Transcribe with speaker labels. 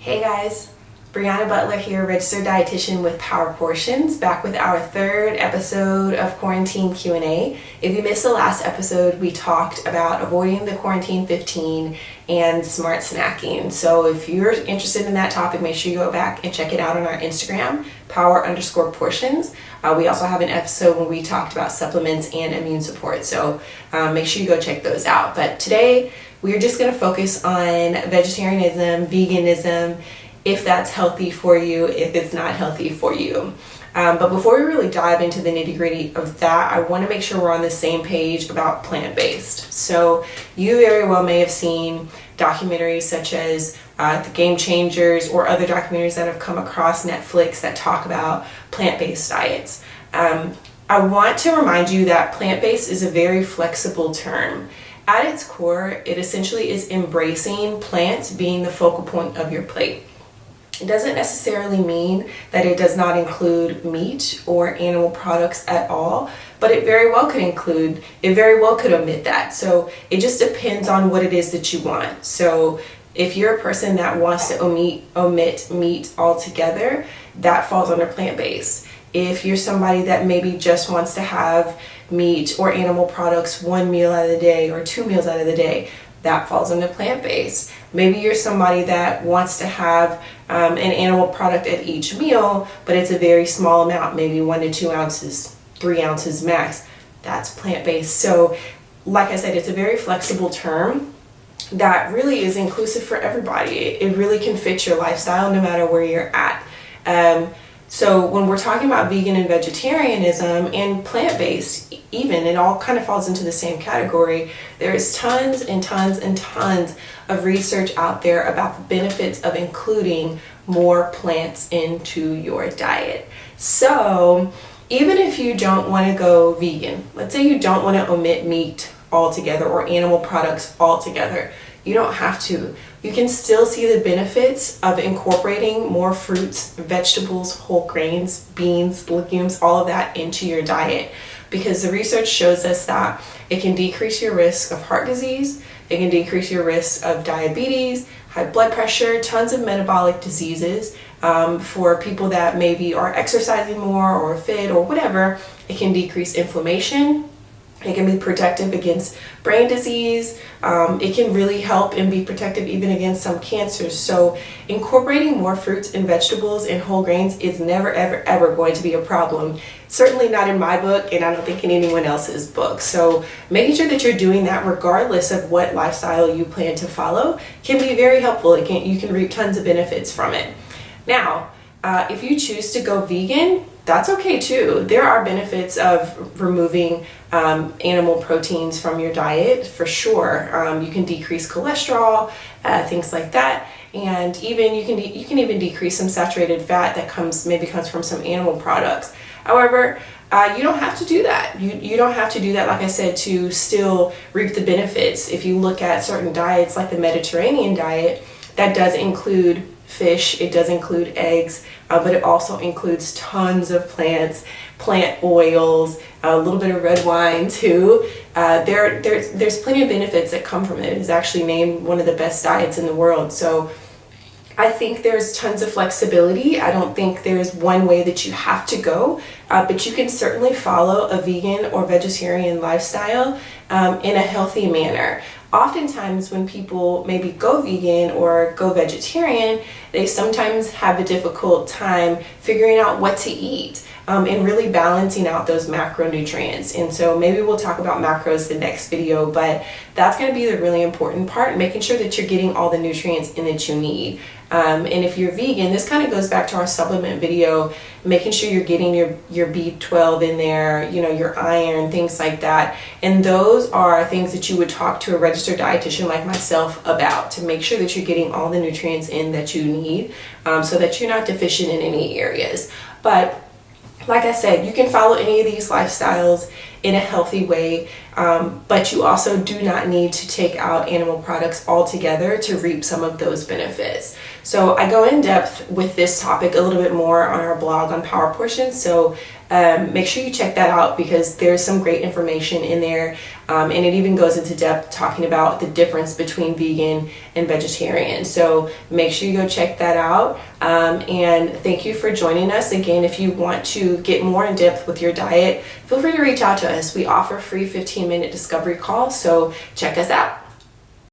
Speaker 1: Hey guys, Brianna Butler here, registered dietitian with Power Portions, back with our third episode of Quarantine Q&A. If you missed the last episode, we talked about avoiding the quarantine 15 and smart snacking. So if you're interested in that topic, make sure you go back and check it out on our Instagram, power_portions. We also have an episode when we talked about supplements and immune support. So make sure you go check those out. But today, we're just going to focus on vegetarianism, veganism, if that's healthy for you, if it's not healthy for you. But before we really dive into the nitty-gritty of that, I want to make sure we're on the same page about plant-based. So you very well may have seen documentaries such as The Game Changers or other documentaries that have come across Netflix that talk about plant-based diets. I want to remind you that plant-based is a very flexible term. At its core, it essentially is embracing plants being the focal point of your plate. It doesn't necessarily mean that it does not include meat or animal products at all, but it very well could omit that. So it just depends on what it is that you want. So if you're a person that wants to omit meat altogether, that falls under plant-based. If you're somebody that maybe just wants to have meat or animal products one meal out of the day or 2 meals out of the day, that falls under plant-based. Maybe you're somebody that wants to have an animal product at each meal, but it's a very small amount, maybe 1 to 2 ounces, 3 ounces max. That's plant-based. So like I said, it's a very flexible term that really is inclusive for everybody. It really can fit your lifestyle no matter where you're at. So when we're talking about vegan and vegetarianism and plant-based, even, it all kind of falls into the same category. There is tons and tons and tons of research out there about the benefits of including more plants into your diet. So even if you don't want to go vegan, let's say you don't want to omit meat altogether or animal products altogether, you don't have to. You can still see the benefits of incorporating more fruits, vegetables, whole grains, beans, legumes, all of that into your diet, because the research shows us that it can decrease your risk of heart disease, it can decrease your risk of diabetes, high blood pressure, tons of metabolic diseases. For people that maybe are exercising more or fit or whatever, it can decrease inflammation. It can be protective against brain disease. It can really help and be protective even against some cancers. So incorporating more fruits and vegetables and whole grains is never, ever, ever going to be a problem. Certainly not in my book, and I don't think in anyone else's book. So making sure that you're doing that regardless of what lifestyle you plan to follow can be very helpful. You can reap tons of benefits from it. Now, if you choose to go vegan, that's okay too. There are benefits of removing animal proteins from your diet for sure. You can decrease cholesterol, things like that, and even you can even decrease some saturated fat that comes from some animal products. However, you don't have to do that. You don't have to do that, like I said, to still reap the benefits. If you look at certain diets like the Mediterranean diet, that does include fish, it does include eggs, but it also includes tons of plants, plant oils, a little bit of red wine too. There's plenty of benefits that come from it. It's actually named one of the best diets in the world. So I think there's tons of flexibility. I don't think there's one way that you have to go, but you can certainly follow a vegan or vegetarian lifestyle in a healthy manner. Oftentimes when people maybe go vegan or go vegetarian, they sometimes have a difficult time figuring out what to eat and really balancing out those macronutrients. And so maybe we'll talk about macros the next video, but that's going to be the really important part, making sure that you're getting all the nutrients in that you need. And if you're vegan, this kind of goes back to our supplement video, making sure you're getting your B12 in there, your iron, things like that. And those are things that you would talk to a registered dietitian like myself about to make sure that you're getting all the nutrients in that you need so that you're not deficient in any areas. But like I said, you can follow any of these lifestyles in a healthy way, but you also do not need to take out animal products altogether to reap some of those benefits. So I go in depth with this topic a little bit more on our blog on Power Portions. So make sure you check that out because there's some great information in there and it even goes into depth talking about the difference between vegan and vegetarian. So make sure you go check that out. And thank you for joining us. Again, if you want to get more in depth with your diet, feel free to reach out to us. We offer free 15-minute discovery calls, so check us out.